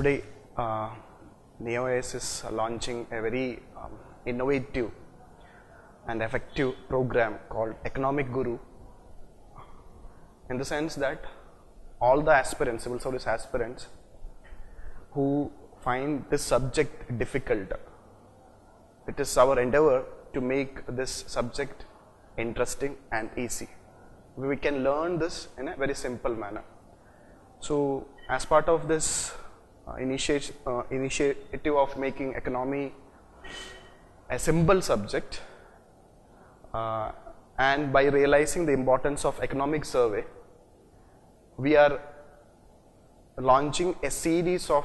Today, NEOS is launching a very innovative and effective program called Economic Guru, in the sense that all the aspirants, civil service aspirants who find this subject difficult, it is our endeavor to make this subject interesting and easy. We can learn this in a very simple manner. So, as part of this initiative of making economy a simple subject, and by realizing the importance of economic survey, we are launching a series of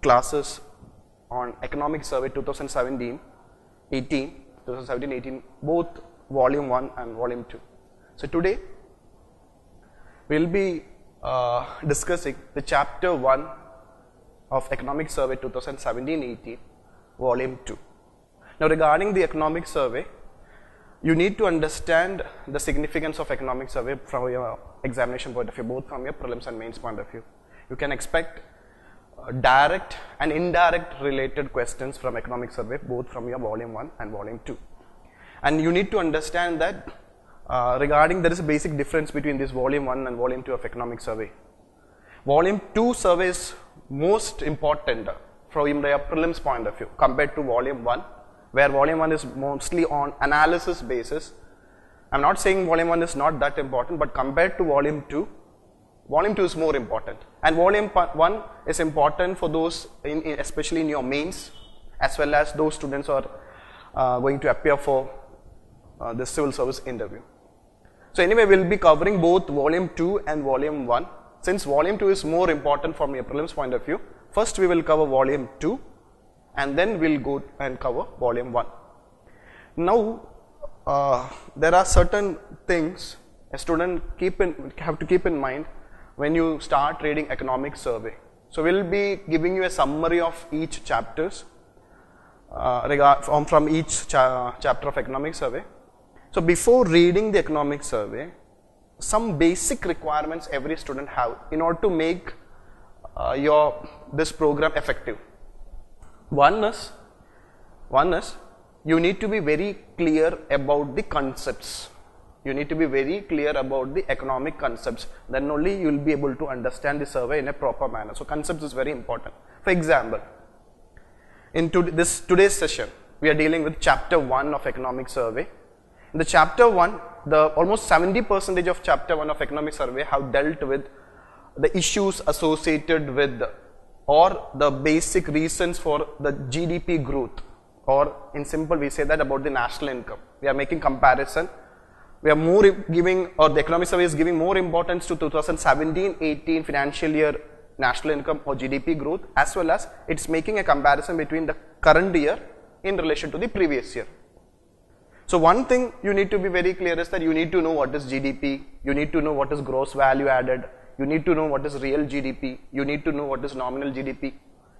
classes on economic survey 2017-18, both volume 1 and volume 2. So today we will be discussing the chapter 1 of economic survey 2017-18, volume 2. Now, regarding the economic survey, you need to understand the significance of economic survey from your examination point of view, both from your prelims and mains point of view. You can expect direct and indirect related questions from economic survey, both from your volume 1 and volume 2. And you need to understand that regarding there is a basic difference between this volume 1 and volume 2 of economic survey. Volume 2 survey is most important from your prelims point of view compared to volume 1, where volume 1 is mostly on analysis basis. I am not saying volume 1 is not that important, but compared to volume 2 is more important. And volume 1 is important for those, especially in your mains, as well as those students who are going to appear for the civil service interview. So anyway, we will be covering both volume 2 and volume 1. Since volume 2 is more important from your prelims point of view, first we will cover volume 2 and then we will go and cover volume 1. Now, there are certain things a student have to keep in mind when you start reading economic survey. So we will be giving you a summary of each chapters from each chapter of economic survey. So before reading the economic survey, some basic requirements every student have in order to make this program effective. One is you need to be very clear about the concepts. You need to be very clear about the economic concepts. Then only you will be able to understand the survey in a proper manner. So concepts is very important. For example, in today's session, we are dealing with chapter 1 of economic survey. In the chapter 1, almost 70% of chapter 1 of economic survey have dealt with the issues associated with or the basic reasons for the GDP growth, or in simple we say that about the national income. We are making comparison. We are more giving, or the economic survey is giving more importance to 2017-18 financial year national income or GDP growth, as well as it's making a comparison between the current year in relation to the previous year. So one thing you need to be very clear is that you need to know what is GDP, you need to know what is gross value added, you need to know what is real GDP, you need to know what is nominal GDP,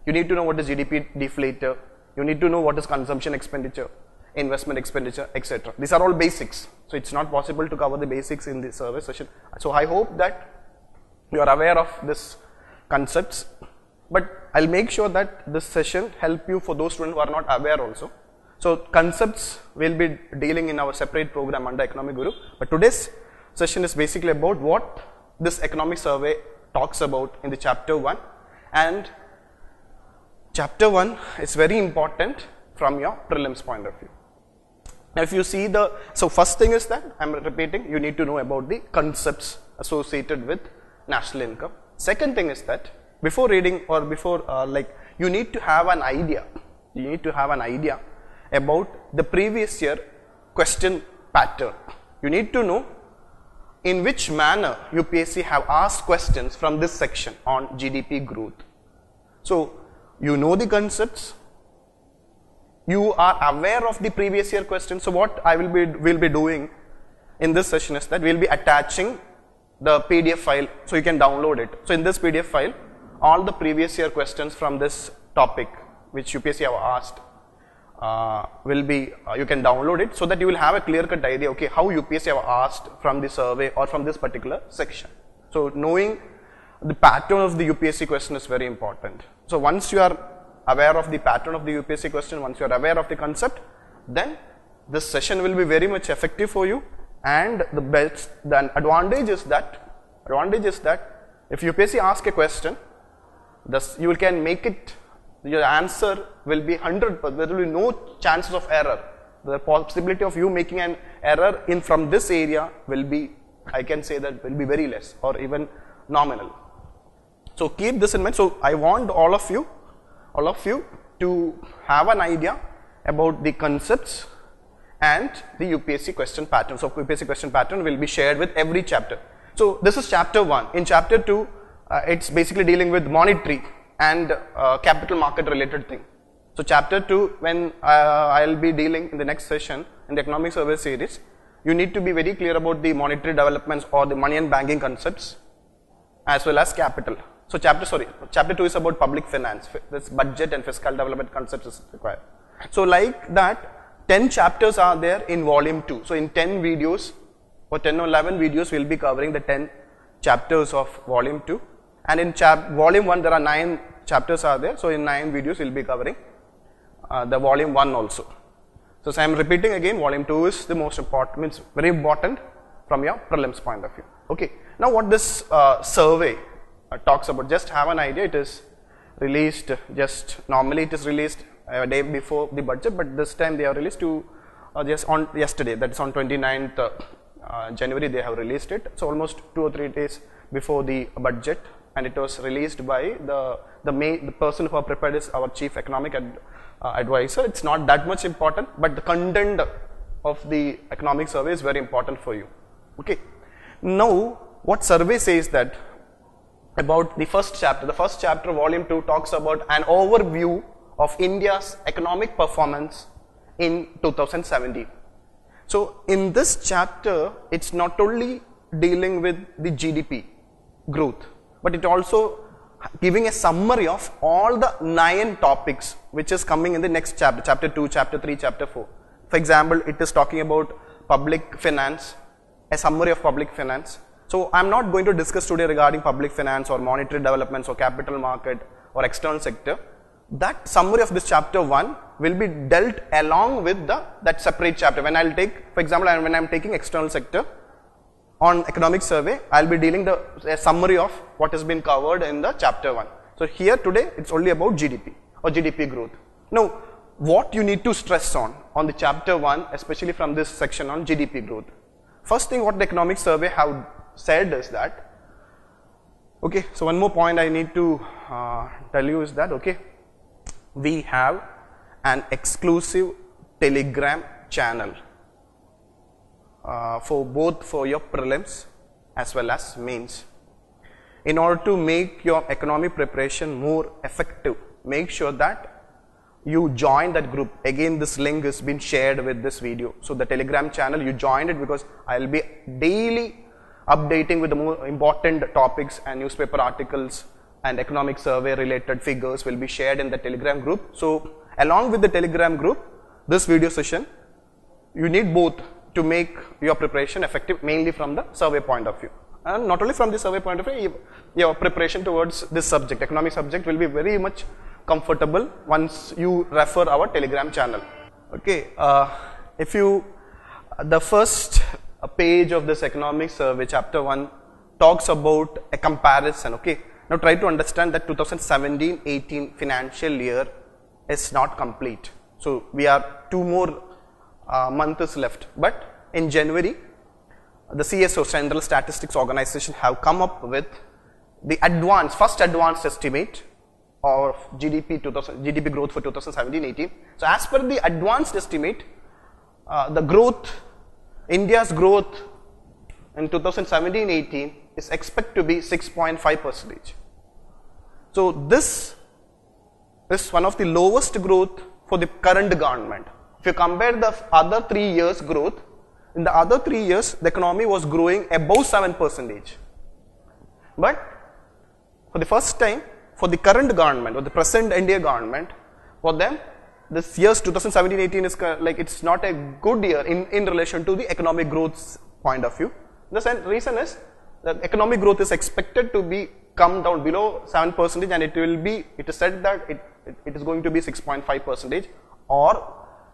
you need to know what is GDP deflator, you need to know what is consumption expenditure, investment expenditure, etc. These are all basics. So it's not possible to cover the basics in this survey session. So I hope that you are aware of this concepts, but I'll make sure that this session help you for those students who are not aware also. So concepts will be dealing in our separate program under Economic Guru, but today's session is basically about what this economic survey talks about in the chapter 1, and chapter 1 is very important from your prelims point of view. Now if you see so first thing is that, I am repeating, you need to know about the concepts associated with national income. Second thing is that before reading or before you need to have an idea, about the previous year question pattern. You need to know in which manner UPSC have asked questions from this section on GDP growth. So you know the concepts, you are aware of the previous year questions. So what I will be doing in this session is that we will be attaching the PDF file so you can download it. So in this PDF file, all the previous year questions from this topic which UPSC have asked you can download it, so that you will have a clear-cut idea, okay, how UPSC have asked from the survey or from this particular section. So knowing the pattern of the UPSC question is very important. So once you are aware of the pattern of the UPSC question, once you are aware of the concept, then this session will be very much effective for you. And the advantage is that if UPSC asks a question, you can make it, your answer will be 100%, there will be no chances of error. The possibility of you making an error from this area will be, I can say that will be very less or even nominal. So keep this in mind. So I want all of you to have an idea about the concepts and the UPSC question pattern. So UPSC question pattern will be shared with every chapter. So this is chapter 1. In chapter 2, it's basically dealing with monetary and capital market related thing. So chapter 2, when I'll be dealing in the next session in the economic survey series, you need to be very clear about the monetary developments or the money and banking concepts as well as capital. So chapter 2 is about public finance, this budget and fiscal development concepts is required. So like that, 10 chapters are there in volume 2. So in 10 videos or 10 or 11 videos we will be covering the 10 chapters of volume 2, and in volume 1 there are 9 chapters are there. So in 9 videos we will be covering the volume 1 also. So I am repeating again, volume 2 is the most important, means very important from your prelims point of view. Okay. Now what this survey talks about, just have an idea, it is released normally it is released a day before the budget, but this time they have released just on yesterday, that is on 29th January they have released it. So almost 2 or 3 days before the budget, and it was released by the person who have prepared is our chief economic advisor. It's not that much important, but the content of the economic survey is very important for you. Okay. Now what survey says that about the first chapter volume 2 talks about an overview of India's economic performance in 2017. So in this chapter, it's not only dealing with the GDP growth, but it also giving a summary of all the 9 topics which is coming in the next chapter, chapter 2, chapter 3, chapter 4. For example, it is talking about public finance, a summary of public finance. So I am not going to discuss today regarding public finance or monetary developments or capital market or external sector. That summary of this chapter 1 will be dealt along with that separate chapter. When I'll take, for example, when I'm taking external sector on economic survey, I'll be dealing a summary of what has been covered in the chapter 1. So here today it's only about GDP or GDP growth. Now what you need to stress on the chapter 1, especially from this section on GDP growth. First thing what the economic survey have said is that, okay, so one more point I need to tell you is that, okay, we have an exclusive Telegram channel for your prelims as well as mains. In order to make your economic preparation more effective, make sure that you join that group. Again, this link has been shared with this video. So the Telegram channel, you join it because I will be daily updating with the more important topics, and newspaper articles and economic survey related figures will be shared in the Telegram group. So along with the Telegram group, this video session, you need both to make your preparation effective, mainly from the survey point of view. And not only from the survey point of view, your preparation towards this subject, economic subject, will be very much comfortable once you refer our Telegram channel. Okay, the first page of this economic survey, chapter 1, talks about a comparison. Okay, now try to understand that 2017-18 financial year is not complete. So we are 2 more months left, but in January, the CSO, Central Statistics Organization, have come up with the first advanced estimate of GDP growth for 2017-18. So as per the advanced estimate, the growth, India's growth in 2017-18 is expected to be 6.5%. So this is one of the lowest growth for the current government. If you compare the other 3 years growth, in the other 3 years the economy was growing above 7%. But for the first time, for the current government or the present India government, for them this year's 2017-18 is like it's not a good year in relation to the economic growth point of view. The reason is that economic growth is expected to be come down below 7% and it is said that it is going to be 6.5% or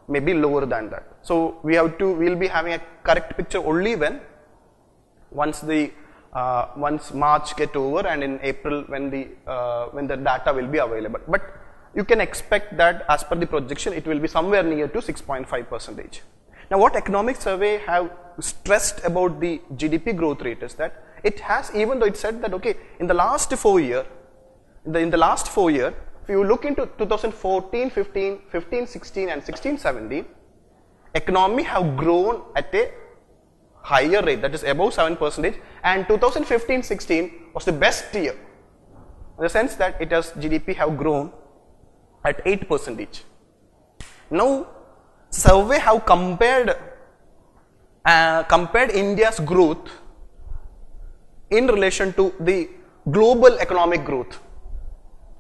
maybe lower than that. So we'll be having a correct picture only when once March get over and in April when the data will be available. But you can expect that as per the projection it will be somewhere near to 6.5%. Now what economic survey have stressed about the GDP growth rate is that it has, even though it said that okay, in the last 4 year, if you look into 2014, 15, 15, 16 and 16, 17, economy have grown at a higher rate, that is above 7%, and 2015, 16 was the best year in the sense that it has GDP have grown at 8%. Now survey have compared India's growth in relation to the global economic growth,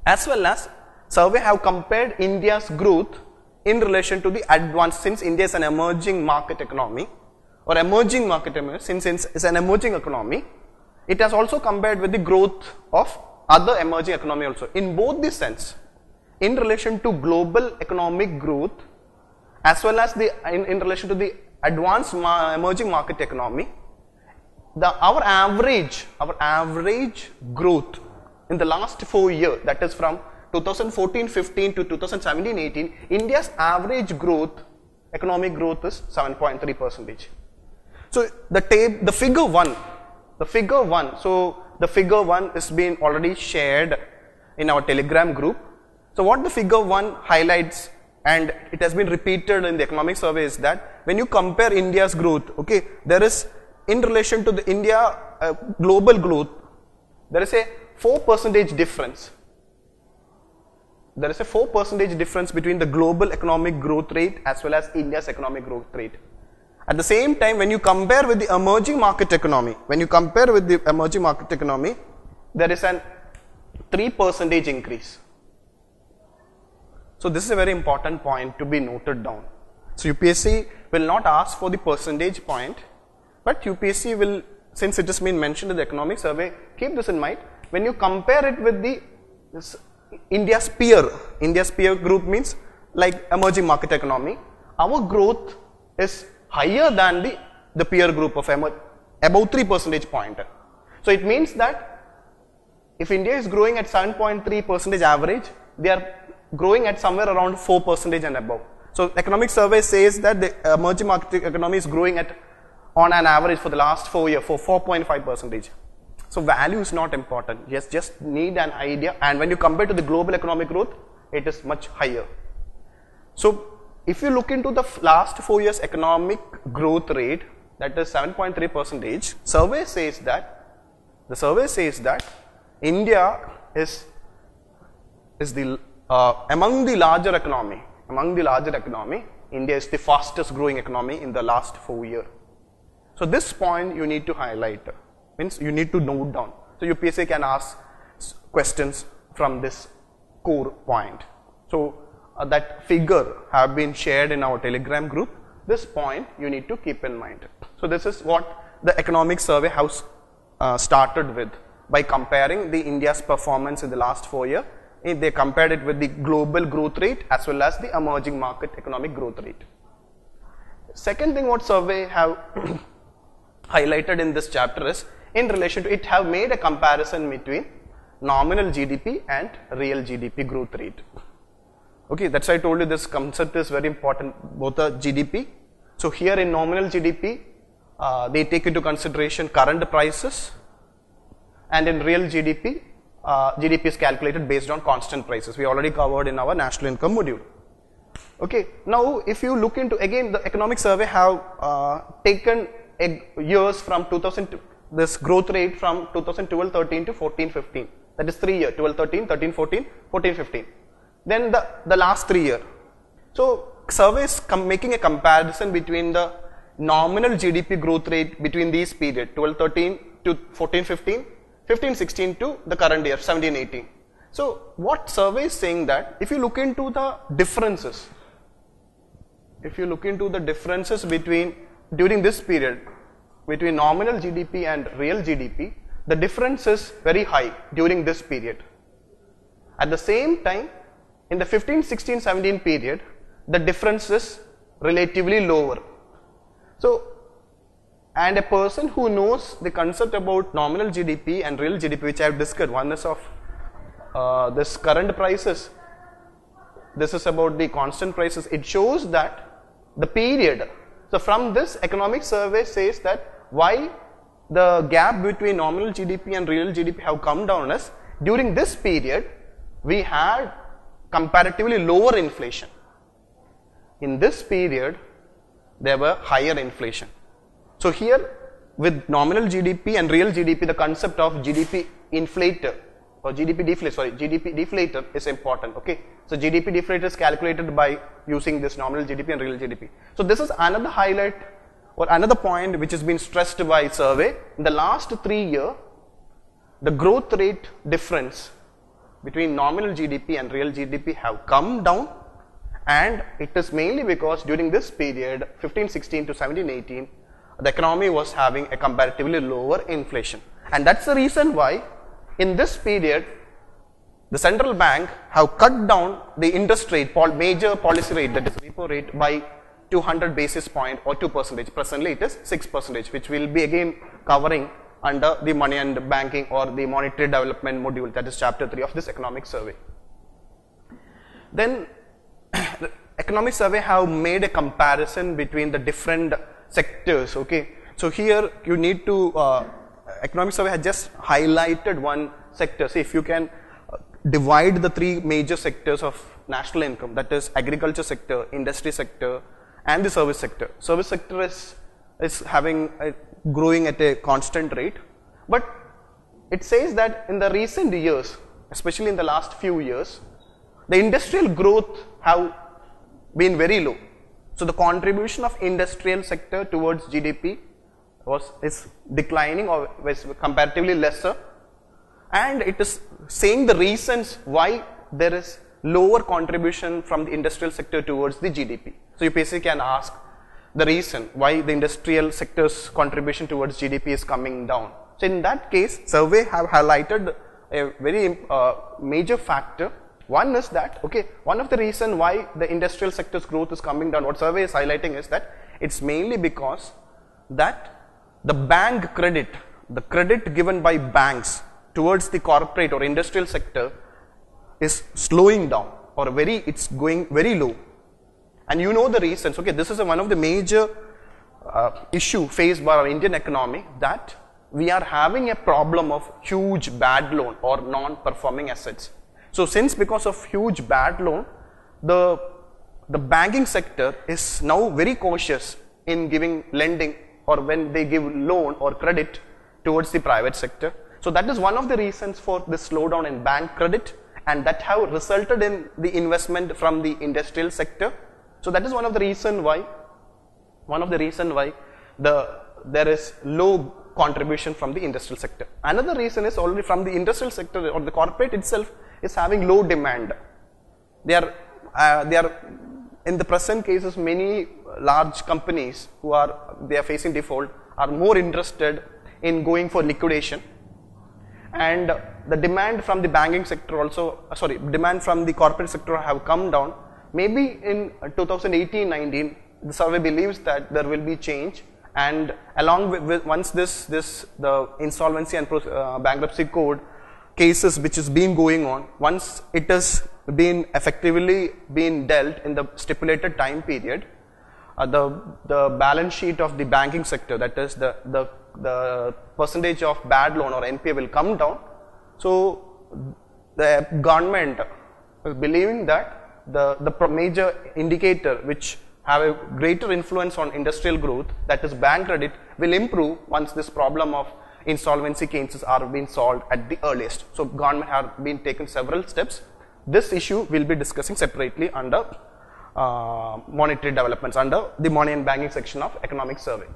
as well as survey have compared India's growth in relation to the advanced, since India is an emerging market economy or emerging market economy, since it's an emerging economy, it has also compared with the growth of other emerging economy also. In both the sense, in relation to global economic growth as well as in relation to the advanced emerging market economy, our average growth in the last 4 years, that is from 2014-15 to 2017-18, India's average growth, economic growth is 7.3%. So the figure 1, so the figure 1 is being already shared in our Telegram group. So what the figure 1 highlights, and it has been repeated in the economic survey, is that when you compare India's growth, okay, there is in relation to the India global growth, there is a 4% difference. There is a 4% difference between the global economic growth rate as well as India's economic growth rate. At the same time, when you compare with the emerging market economy, there is an 3% increase. So this is a very important point to be noted down. So UPSC will not ask for the percentage point, but UPSC will, since it has been mentioned in the economic survey, keep this in mind. When you compare it with India's peer group means like emerging market economy, our growth is higher than the peer group of above 3% point. So it means that if India is growing at 7.3% average, they are growing at somewhere around 4% and above. So economic survey says that the emerging market economy is growing at on an average for the last 4 years for 4.5%. So value is not important. Yes, just need an idea, and when you compare to the global economic growth, it is much higher. So if you look into the last 4 years economic growth rate, that is 7.3%, survey says that India is the among the larger economy, India is the fastest growing economy in the last 4 years. So this point you need to highlight, means you need to note down. So UPSC can ask questions from this core point. So that figure have been shared in our Telegram group. This point you need to keep in mind. So this is what the economic survey has started with, by comparing the India's performance in the last 4 years. They compared it with the global growth rate as well as the emerging market economic growth rate. Second thing what survey have highlighted in this chapter is in relation to, it have made a comparison between nominal GDP and real GDP growth rate. Okay, that's why I told you this concept is very important, both the GDP. So here in nominal GDP, they take into consideration current prices, and in real GDP, GDP is calculated based on constant prices. We already covered in our national income module. Okay, now if you look into, again the economic survey have taken years from 2000, this growth rate from 2012-13 to 14-15, that is 3 years, 12-13, 13-14, 14-15. Then the last 3 years. So survey is making a comparison between the nominal GDP growth rate between these period, 12-13 to 14-15, 15-16 to the current year, 17-18. So what survey is saying that if you look into the differences, between during this period between nominal GDP and real GDP, the difference is very high during this period. At the same time, in the 15, 16, 17 period, the difference is relatively lower. So, and a person who knows the concept about nominal GDP and real GDP, which I have discussed, one is of this current prices, this is about the constant prices, it shows that the period, so from this economic survey says that why the gap between nominal GDP and real GDP have come down is during this period we had comparatively lower inflation. In this period there were higher inflation. So here with nominal GDP and real GDP, the concept of GDP inflator or GDP deflator is important. Okay, so GDP deflator is calculated by using this nominal GDP and real GDP. So this is another highlight or another point which has been stressed by survey. In the last 3 years, the growth rate difference between nominal GDP and real GDP have come down, and it is mainly because during this period 15-16 to 17-18 the economy was having a comparatively lower inflation, and that's the reason why in this period the central bank have cut down the interest rate, major policy rate, that is repo rate, by 200 basis point or 2%. Presently it is 6%, which will be again covering under the money and banking or the monetary development module, that is chapter 3 of this economic survey. Then the economic survey have made a comparison between the different sectors. Okay, so here you need to economic survey has just highlighted one sector. See, if you can divide the 3 major sectors of national income, that is agriculture sector, industry sector and the service sector. Service sector is having growing at a constant rate, but it says that in the recent years, especially in the last few years, the industrial growth have been very low. So the contribution of industrial sector towards GDP is declining or was comparatively lesser, and it is saying the reasons why there is lower contribution from the industrial sector towards the GDP. So UPSC can ask the reason why the industrial sector's contribution towards GDP is coming down. So in that case, survey have highlighted a very major factor. One is that, okay, one of the reason why the industrial sector's growth is coming down, what survey is highlighting is that it's mainly because that the bank credit, the credit given by banks towards the corporate or industrial sector is slowing down, or it's going very low. And you know the reasons. Okay, this is one of the major issue faced by our Indian economy, that we are having a problem of huge bad loan or non-performing assets. So since because of huge bad loan, the banking sector is now very cautious in giving lending or when they give loan or credit towards the private sector. So that is one of the reasons for this slowdown in bank credit, and that have resulted in the investment from the industrial sector. So that is one of the reason why there is low contribution from the industrial sector. Another reason is already from the industrial sector or the corporate itself is having low demand. They are in the present cases, many large companies they are facing default are more interested in going for liquidation, and the demand from the banking sector also, demand from the corporate sector have come down. Maybe in 2018-19, the survey believes that there will be change, and along with once the insolvency and bankruptcy code cases which is been going on, once it has been effectively been dealt in the stipulated time period, the balance sheet of the banking sector, that is the percentage of bad loan or NPA will come down. So the government is believing that the major indicator which have a greater influence on industrial growth, that is bank credit, will improve once this problem of insolvency cases are being solved at the earliest. So government have been taken several steps. This issue will be discussing separately under monetary developments, under the money and banking section of economic survey.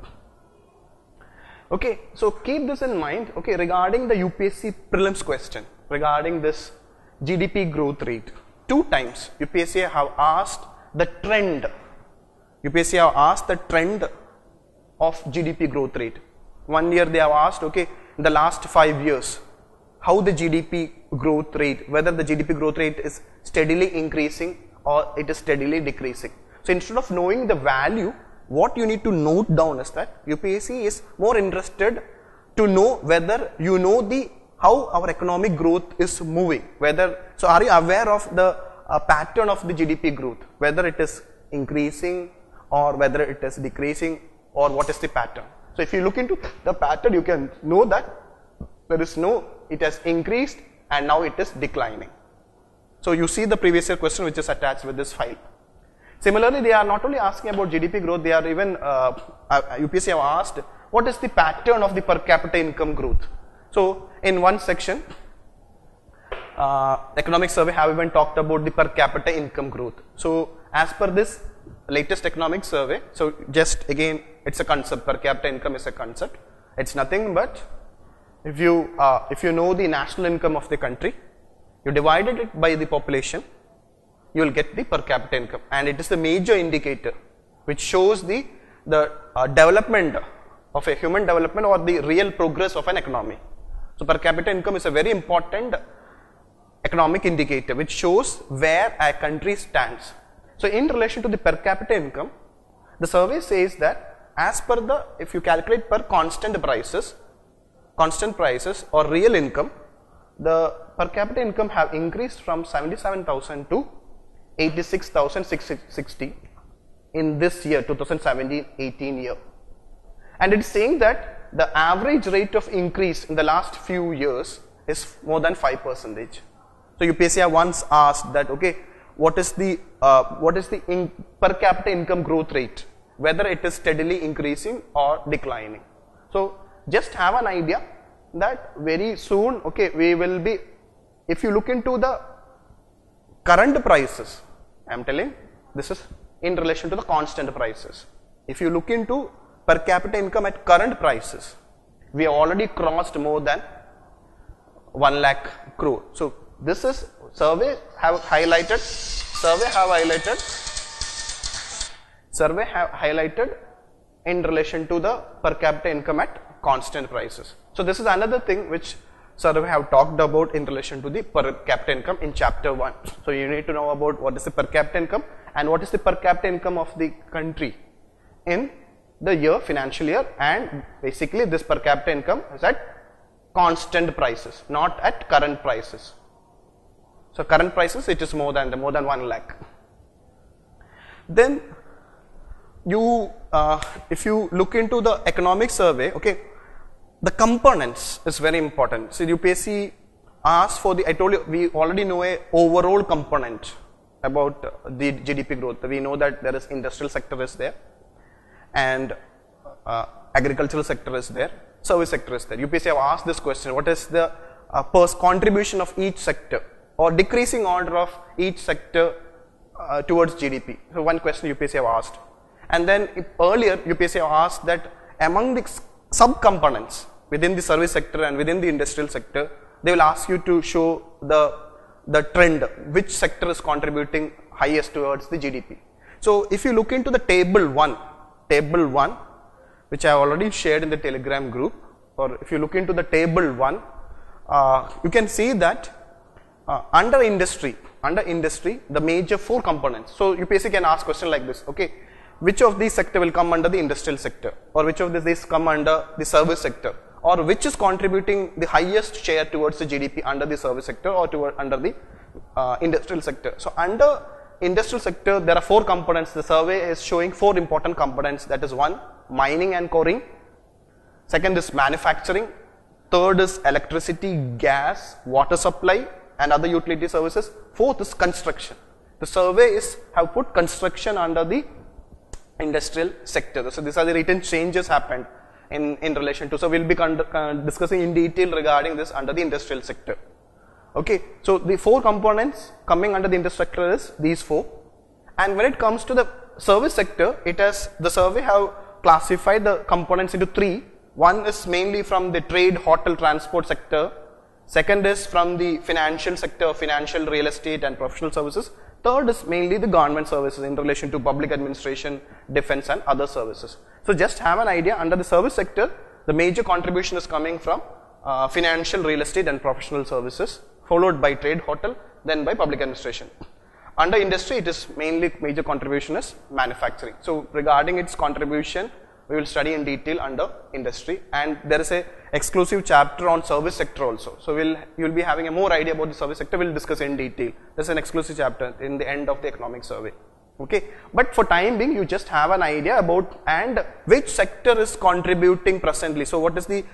Okay, so keep this in mind. Okay, regarding the UPSC prelims question regarding this GDP growth rate, 2 times UPSC have asked the trend. UPSC have asked the trend of GDP growth rate. One year they have asked, okay, in the last 5 years, how the GDP growth rate, whether the GDP growth rate is steadily increasing or it is steadily decreasing. So instead of knowing the value, what you need to note down is that UPSC is more interested to know whether you know the how our economic growth is moving. Whether, so are you aware of the pattern of the GDP growth, whether it is increasing or whether it is decreasing, or what is the pattern? So if you look into the pattern, you can know that there is no, it has increased and now it is declining. So you see the previous year question which is attached with this file. Similarly, they are not only asking about GDP growth, they are even, UPSC have asked, what is the pattern of the per capita income growth? So in one section, economic survey have even talked about the per capita income growth. So as per this latest economic survey, so just again, it's a concept, per capita income is a concept. It's nothing but if you know the national income of the country, you divided it by the population, you will get the per capita income, and it is the major indicator which shows the development of a human development or the real progress of an economy. So per capita income is a very important economic indicator which shows where a country stands. So in relation to the per capita income, the survey says that as per the, if you calculate per constant prices or real income, the per capita income have increased from 77,000 to 86,660 in this year, 2017-18 year. And it is saying that the average rate of increase in the last few years is more than 5%. So UPSC once asked that, okay, what is the per capita income growth rate, whether it is steadily increasing or declining. So just have an idea that very soon, okay, we will be, if you look into the current prices, I am telling this is in relation to the constant prices. If you look into per capita income at current prices, we have already crossed more than 1 lakh crore. So this is survey have highlighted in relation to the per capita income at constant prices. So this is another thing which survey have talked about in relation to the per capita income in chapter 1. So you need to know about what is the per capita income and what is the per capita income of the country in the year, financial year, and basically this per capita income is at constant prices, not at current prices. So current prices, it is more than 1 lakh. Then you, if you look into the economic survey, okay, the components is very important. So UPSC asked for the, I told you, we already know a overall component about the GDP growth. We know that there is industrial sector is there, and agricultural sector is there, service sector is there. UPSC have asked this question, what is the contribution of each sector or decreasing order of each sector towards GDP. So one question UPSC have asked. And then earlier UPSC have asked that among the sub-components within the service sector and within the industrial sector, they will ask you to show the trend, which sector is contributing highest towards the GDP. So if you look into the table 1, which I have already shared in the Telegram group, or if you look into the table 1, you can see that under industry, the major 4 components. So UPSC can ask question like this, okay, which of these sector will come under the industrial sector, or which of these come under the service sector, or which is contributing the highest share towards the GDP under the service sector or under the industrial sector. So under industrial sector, there are 4 components. The survey is showing 4 important components. That is 1, mining and quarrying. Second is manufacturing. Third is electricity, gas, water supply and other utility services. Fourth is construction. The survey have put construction under the industrial sector. So these are the written changes happened in relation to. So we will be discussing in detail regarding this under the industrial sector. Okay, so the 4 components coming under the industrial sector is these 4. And when it comes to the service sector, the survey have classified the components into 3. One is mainly from the trade, hotel, transport sector. Second is from the financial sector, financial, real estate and professional services. Third is mainly the government services in relation to public administration, defense and other services. So just have an idea, under the service sector, the major contribution is coming from financial, real estate and professional services, followed by trade, hotel, then by public administration. Under industry, it is mainly major contribution is manufacturing. So regarding its contribution, we will study in detail under industry, and there is a exclusive chapter on service sector also. So you will be having a more idea about the service sector. We will discuss in detail. There's an exclusive chapter in the end of the economic survey. Okay, but for time being, you just have an idea about and which sector is contributing presently. So what is the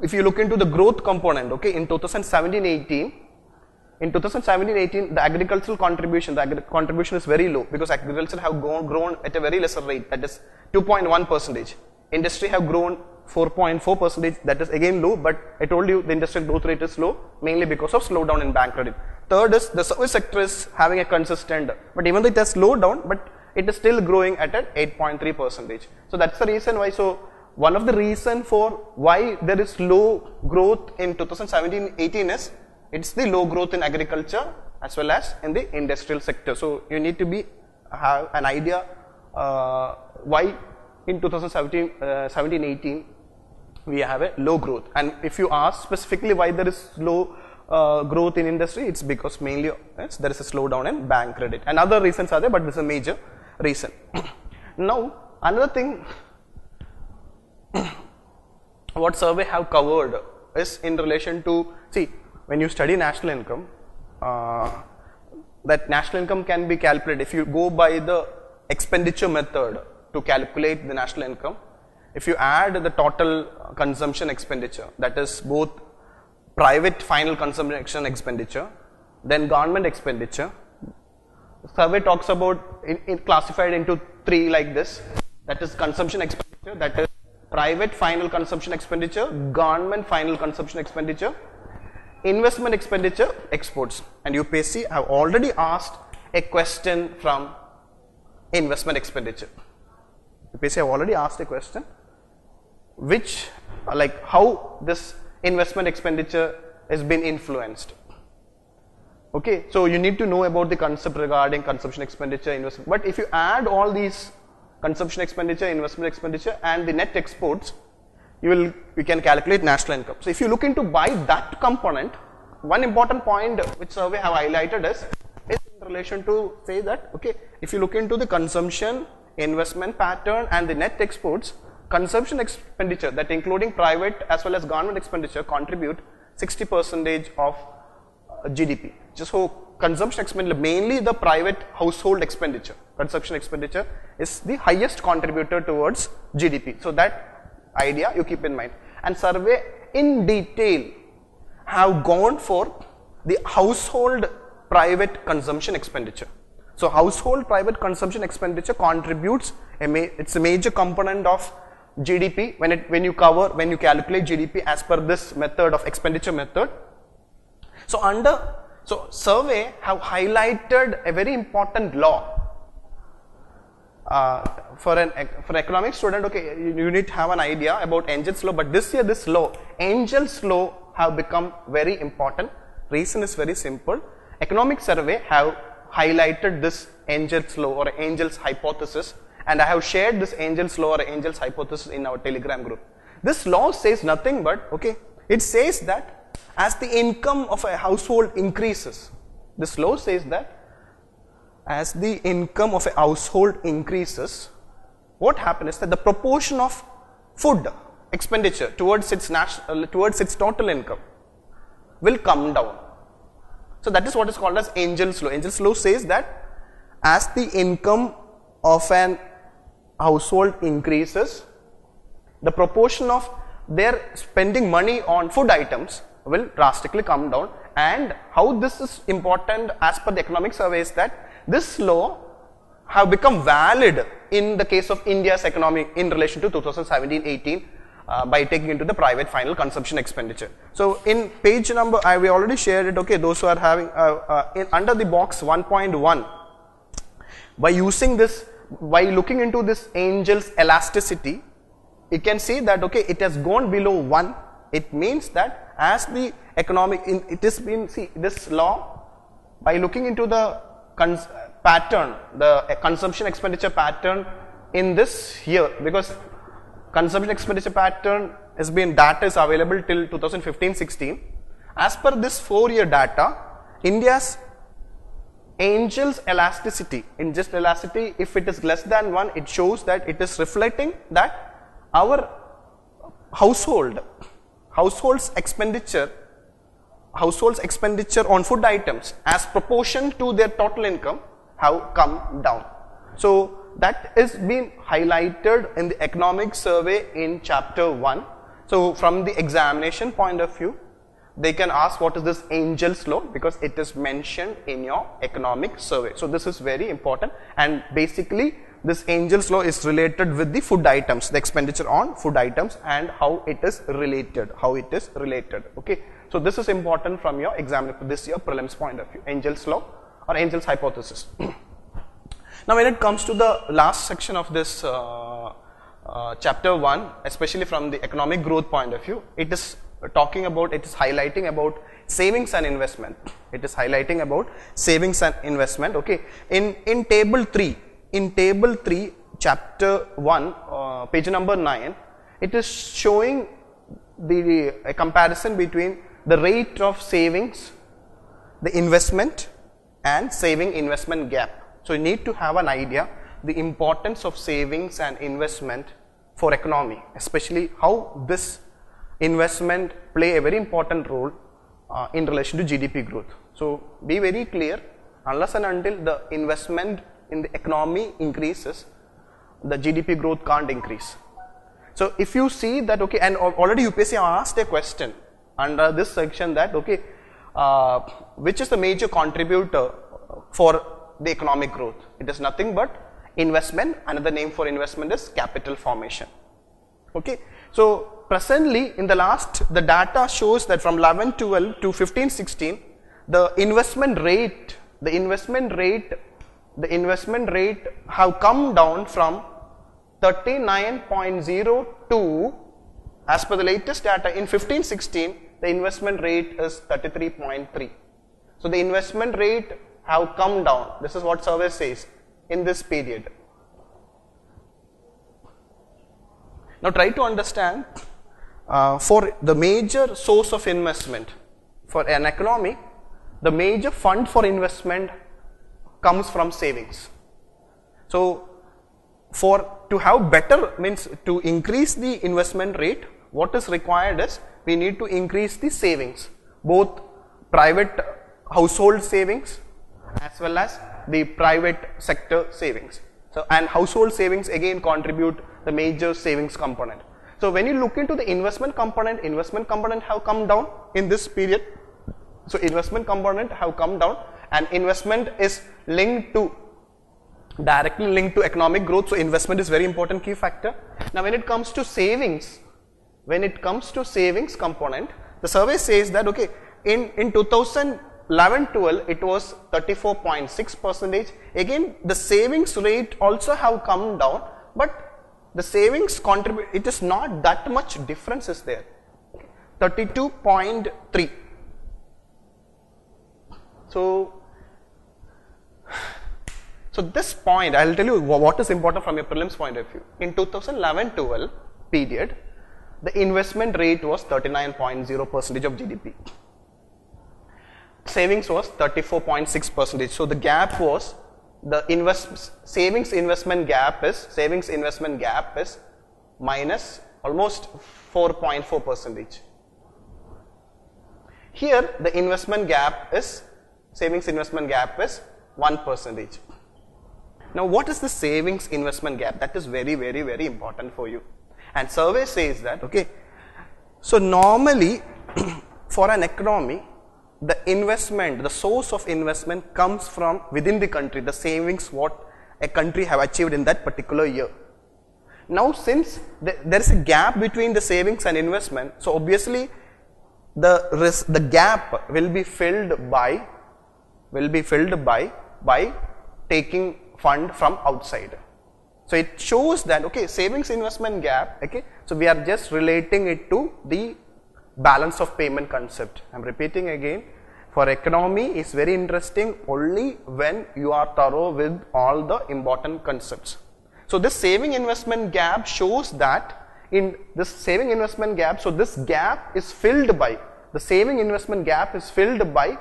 if you look into the growth component, okay, in 2017-18, the agricultural contribution, is very low because agriculture have grown at a very lesser rate, that is 2.1%. Industry have grown 4.4%, that is again low, but I told you the industrial growth rate is low mainly because of slowdown in bank credit. Third is the service sector is having a consistent, but even though it has slowed down, but it is still growing at an 8.3%. So that's the reason why. So one of the reason for why there is low growth in 2017-18 is it's the low growth in agriculture as well as in the industrial sector. So you need to have an idea why in 2017-18 we have a low growth. And if you ask specifically why there is low growth in industry, it's because mainly there is a slowdown in bank credit. And other reasons are there, but this is a major reason. Now another thing what survey have covered is in relation to, see, when you study national income, that national income can be calculated if you go by the expenditure method to calculate the national income. If you add the total consumption expenditure, that is both private final consumption expenditure, then government expenditure. The survey talks about it classified into three like this, that is consumption expenditure, that is private final consumption expenditure, government final consumption expenditure, investment expenditure, exports. And UPSC have already asked a question from investment expenditure. UPSC have already asked a question which like how this investment expenditure has been influenced. Okay, so you need to know about the concept regarding consumption expenditure, investment. But if you add all these consumption expenditure, investment expenditure and the net exports, you can calculate national income. So if you look into by that component, one important point which survey have highlighted is in relation to say that, okay, if you look into the consumption, investment pattern and the net exports, consumption expenditure, that including private as well as government expenditure, contribute 60% of GDP. Just so consumption expenditure, mainly the private household expenditure, consumption expenditure is the highest contributor towards GDP. So that idea you keep in mind. And survey in detail have gone for the household private consumption expenditure. So household private consumption expenditure contributes, it's a major component of GDP when you calculate GDP as per this method of expenditure method. So survey have highlighted a very important law. For an economics student, okay, you need to have an idea about Engel's law, but this year this law, Engel's law, have become very important. Reason is very simple. Economic survey have highlighted this Engel's law or Engel's hypothesis, and I have shared this Engel's law or Engel's hypothesis in our Telegram group. This law says nothing but, okay, it says that as the income of a household increases, this law says that as the income of a household increases, what happens is that the proportion of food expenditure towards its total income will come down. So that is what is called as Engel's law. Engel's law says that as the income of an household increases, the proportion of their spending money on food items will drastically come down. And how this is important as per the economic survey is that this law have become valid in the case of India's economy in relation to 2017-18 by taking into the private final consumption expenditure. So in page number, we already shared it, okay, those who are having under the box 1.1, by using this, by looking into this Engel's elasticity, you can see that, okay, it has gone below 1. It means that as the economic, it has been, see, this law, by looking into the pattern, the consumption expenditure pattern in this year, because consumption expenditure pattern has been data is available till 2015-16. As per this 4-year data, India's Angel's elasticity, in just elasticity, if it is less than 1, it shows that it is reflecting that our household's expenditure on food items as proportion to their total income have come down. So that is being highlighted in the economic survey in chapter 1. So from the examination point of view, they can ask what is this Angel's law, because it is mentioned in your economic survey. So this is very important, and basically this Angel's law is related with the food items, the expenditure on food items and how it is related, okay. So this is important from your exam, this year prelims point of view, Angel's law or Angel's hypothesis. Now when it comes to the last section of this chapter 1, especially from the economic growth point of view, it is highlighting about savings and investment. Okay. In table 3, chapter 1, page number 9, it is showing a comparison between the rate of savings, the investment and saving investment gap. So you need to have an idea the importance of savings and investment for economy, especially how this investment play a very important role in relation to GDP growth. So be very clear, unless and until the investment in the economy increases, the GDP growth can't increase. So if you see that, okay, and already UPSC asked a question under this section that, okay, which is the major contributor for the economic growth? It is nothing but investment. Another name for investment is capital formation. Okay. So presently in the data shows that from 11-12 to 15-16, the investment rate have come down from 39.02, as per the latest data in 15-16, the investment rate is 33.3. So the investment rate have come down. This is what survey says in this period. Now try to understand, for the major source of investment for an economy, the major fund for investment comes from savings. So to have better, means to increase the investment rate, what is required is we need to increase the savings, both private household savings as well as the private sector savings. So, and household savings again contribute the major savings component. So when you look into the investment component have come down in this period. So investment component have come down, and investment is directly linked to economic growth. So investment is very important key factor. Now when it comes to savings, component, the survey says that, okay, in 2011-12 it was 34.6%. Again the savings rate also have come down, but the savings contribute, it is not that much difference is there, 32.3. So this point, I will tell you what is important from a prelims point of view. In 2011-12 period, the investment rate was 39.0% of GDP. Savings was 34.6%. So the gap was, the savings investment gap is minus almost 4.4%. Here the savings investment gap is 1%. Now what is the savings investment gap? That is very, very, very important for you. And survey says that, okay, so normally for an economy, the source of investment comes from within the country, the savings what a country have achieved in that particular year. Now since there is a gap between the savings and investment, so obviously the gap will be filled by taking fund from outside. So it shows that, okay, savings investment gap, okay, so we are just relating it to the balance of payment concept. I am repeating again, for economy is very interesting only when you are thorough with all the important concepts. So this saving investment gap shows that in this saving investment gap, so this gap is filled by, the saving investment gap is filled by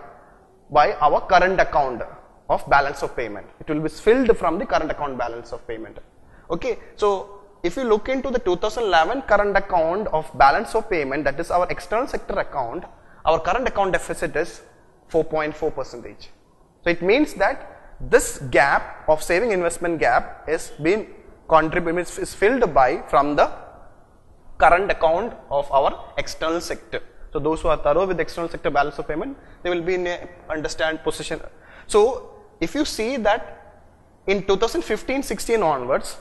our current account of balance of payment. It will be filled from the current account balance of payment. Okay, so if you look into the 2011 current account of balance of payment, that is our external sector account, our current account deficit is 4.4%. So it means that this gap of saving investment gap is being contributed, is filled by from the current account of our external sector. So those who are thorough with external sector balance of payment, they will be in a understand position. So if you see that in 2015-16 onwards,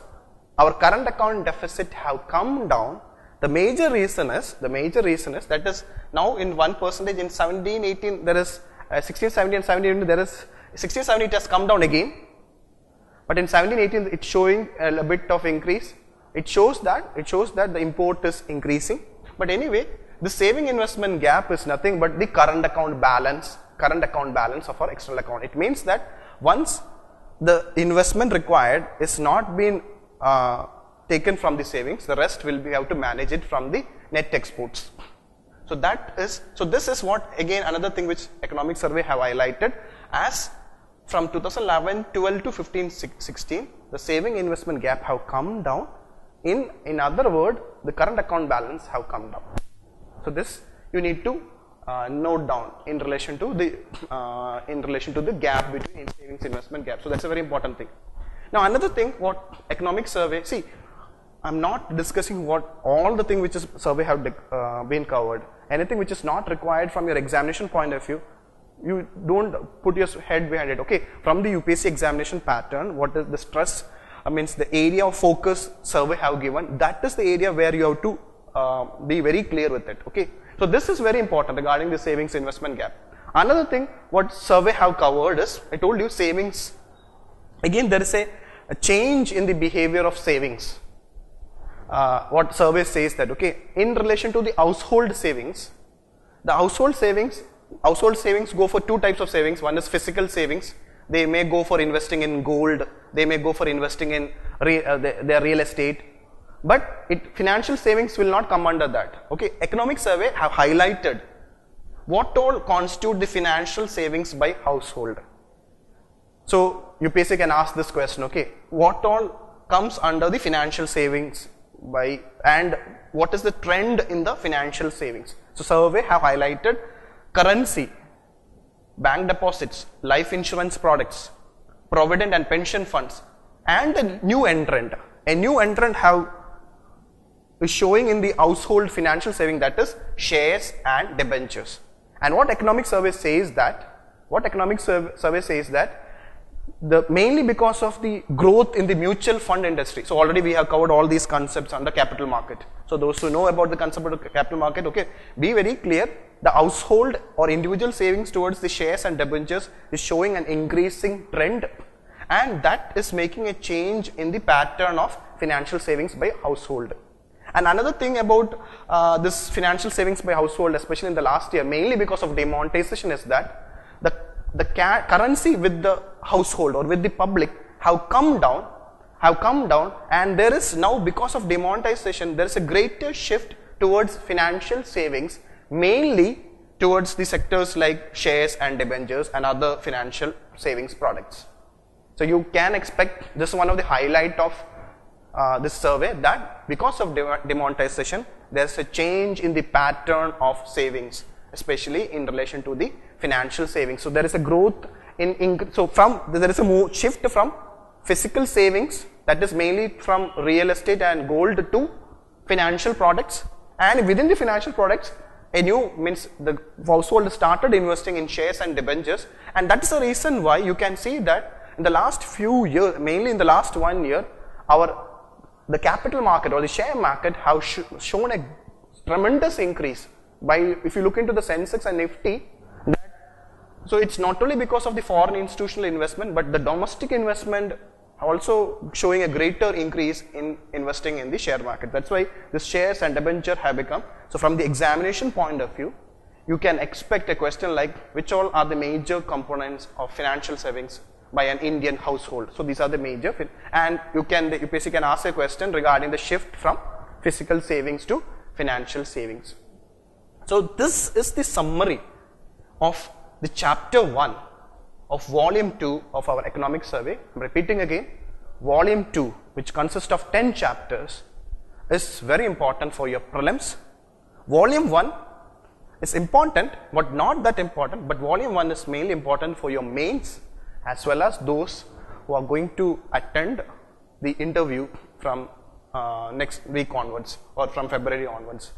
our current account deficit have come down. The major reason is that is now in 1% in 17-18 there is 16-17 and 17 there is 16-17 it has come down again, but in 17-18 it's showing a bit of increase. It shows that the import is increasing. But anyway, the saving investment gap is nothing but the current account balance of our external account. It means that once the investment required is not been taken from the savings, the rest will be have to manage it from the net exports. So this is what, again, another thing which economic survey have highlighted, as from 2011-12 to 15-16 the saving investment gap have come down. In other word, the current account balance have come down. So this you need to note down in relation to the gap between savings investment gap. So that's a very important thing. Now another thing, what economic survey, see, I'm not discussing what all the thing which is survey have been covered. Anything which is not required from your examination point of view, you don't put your head behind it. Okay, from the UPSC examination pattern, what is the stress, means the area of focus survey have given, that is the area where you have to be very clear with it. Okay, so this is very important regarding the savings investment gap. Another thing what survey have covered is, I told you, savings. Again, there is a change in the behavior of savings. What survey says that, okay, in relation to the household savings, the household savings go for two types of savings. One is physical savings. They may go for investing in gold, they may go for investing in their real estate, but financial savings will not come under that. Okay, economic survey have highlighted what all constitute the financial savings by household. So UPSC can ask this question, okay, what all comes under the financial savings by, and what is the trend in the financial savings? So survey have highlighted currency, bank deposits, life insurance products, provident and pension funds, and a new entrant. A new entrant is showing in the household financial saving, that is shares and debentures. And what economic survey says that, mainly because of the growth in the mutual fund industry. So already we have covered all these concepts under capital market. So those who know about the concept of the capital market, okay, be very clear. The household or individual savings towards the shares and debentures is showing an increasing trend, and that is making a change in the pattern of financial savings by household. And another thing about this financial savings by household, especially in the last year, mainly because of demonetization, is that the currency with the household or with the public have come down, and there is now, because of demonetization, there is a greater shift towards financial savings, mainly towards the sectors like shares and debentures and other financial savings products. So you can expect, this is one of the highlight of this survey, that because of demonetization, there is a change in the pattern of savings, especially in relation to the financial savings. So there is a growth there is a shift from physical savings, that is mainly from real estate and gold, to financial products, and within the financial products, a new means the household started investing in shares and debentures, and that is the reason why you can see that in the last few years, mainly in the last 1 year, the capital market or the share market have shown a tremendous increase. If you look into the Sensex and Nifty, so it's not only because of the foreign institutional investment, but the domestic investment also showing a greater increase in investing in the share market. That's why the shares and debenture have become. So from the examination point of view, you can expect a question like, which all are the major components of financial savings by an Indian household? So these are the major, and the UPSC can ask a question regarding the shift from physical savings to financial savings. So this is the summary of the chapter 1 of volume 2 of our economic survey. I'm repeating again, volume 2, which consists of 10 chapters, is very important for your prelims. Volume 1 is important but not that important, but volume 1 is mainly important for your mains as well as those who are going to attend the interview from next week onwards or from February onwards.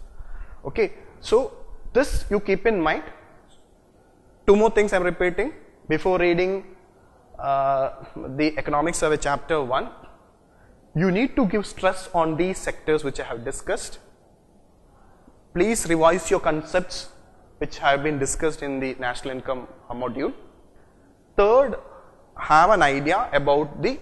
Okay, so this you keep in mind. Two more things I am repeating before reading the economic survey chapter 1. You need to give stress on these sectors which I have discussed. Please revise your concepts which have been discussed in the national income module. Third, have an idea about the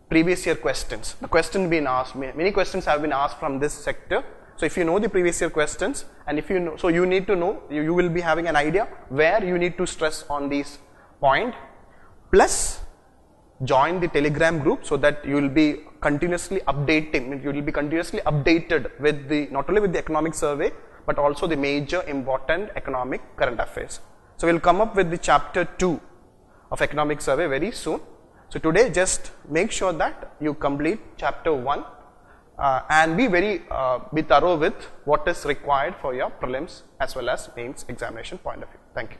previous year questions. The question being asked, many questions have been asked from this sector. So if you know the previous year questions, and if you know, so you need to know, you will be having an idea where you need to stress on these point. Plus, join the Telegram group so that you will be continuously updating. You will be continuously updated with the not only with the economic survey but also the major important economic current affairs. So we'll come up with the chapter 2 of economic survey very soon. So today just make sure that you complete chapter 1 and be thorough with what is required for your prelims as well as mains examination point of view. Thank you.